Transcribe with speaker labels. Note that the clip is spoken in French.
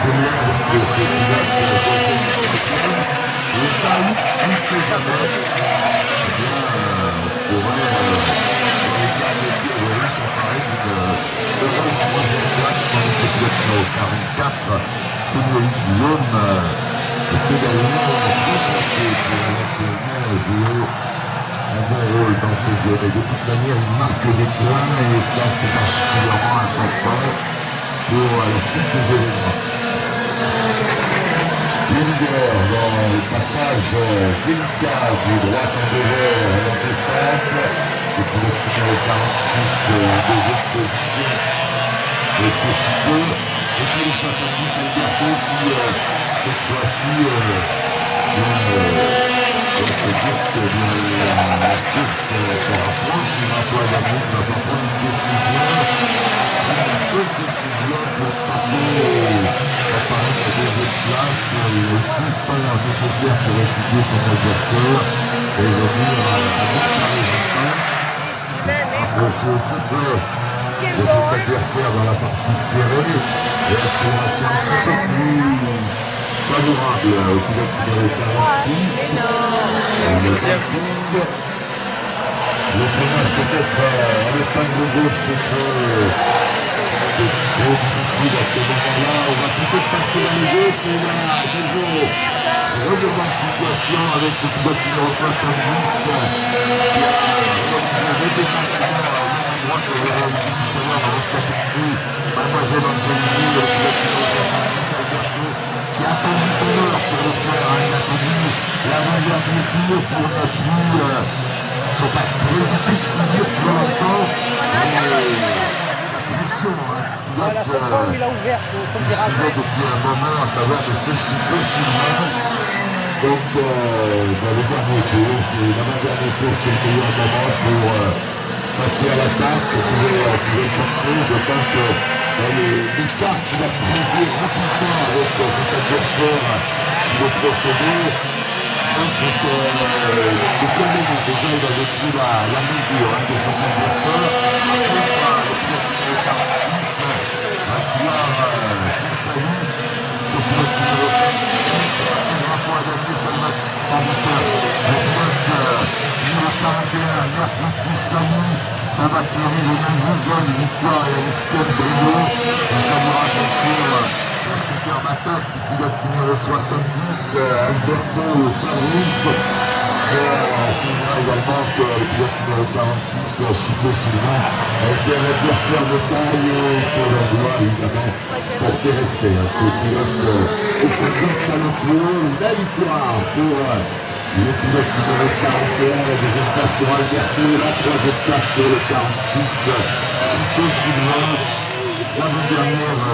Speaker 1: première de ces pilotes d'origine américaine. Et au cas où, on ne sait jamais, eh bien, on pourrait, dans les derniers tours de rue, s'emparer d'une heureuse troisième place, tandis que le pilote numéro 44, Cédric Guillaume, est également très placé pour éventuellement jouer un bon rôle dans ce jeu. Mais de toute manière, il marque des points et ça, c'est particulièrement important pour la suite des événements. Linger dans le passage délicat du droit en devers en descente. Le pilote numéro 46 en deuxième position. Et c'est Chico. Et puis le 70 Alberto qui, cette fois-ci, on peut dire que la course se rapproche. Il va pas gagner, il va pas prendre une décision. Une bonne décision pour apparaître à deuxième place. Il a eu tout le temps nécessaire pour étudier son adversaire et venir à mettre un résultat. Approcher au plus près de cet adversaire dans la partie serrée et accélération un peu plus favorable au pilote numéro 46. Le zapping. Le freinage peut-être à l'épingle gauche, c'est trop difficile à ce moment-là. On va peut-être passer à la gauche et là, à nouveau, règlement de situation avec le pilote numéro 70 qui a redépassement à l'endroit que l'on a réussi tout à l'heure dans le capitaine Mademoiselle Angelini, le pilote numéro 70 Alberto, qui a attendu son heure pour le faire. Il a attendu l'avant-dernier tour pour ne plus faut pas trop vite subir plus longtemps. La pression, il a ouvert son virage depuis un moment, à savoir de ce Chico Sylvain. Donc, le dernier tour, c'est l'avant-dernier tour, c'est le meilleur moment pour passer à l'attaque. On pouvait penser, d'autant que l'écart qu'il a creusé rapidement avec cet adversaire qui le précédait. Donc, déjà, il avait pris la mesure de son adversaire. Après, le pilote numéro 46 va pouvoir s'installer. Ce pilote numéro 46 qui va pouvoir gagner seulement tandis que le pilote numéro 41, Mercuti Samy, ça va clairer le même jour, une victoire et une victoire brio. Et ça aura bien sûr la superbe attaque du pilote numéro 70, Alberto Farouk. C'est vrai également que le pilote numéro 46, Chico Sylvain, a été un adversaire de taille et que l'on doit évidemment porter respect à ce pilote au fond talentueux. La victoire pour le pilote numéro 41, la deuxième place pour Alberto, la troisième place pour le 46, Chico Sylvain, l'avant-dernière.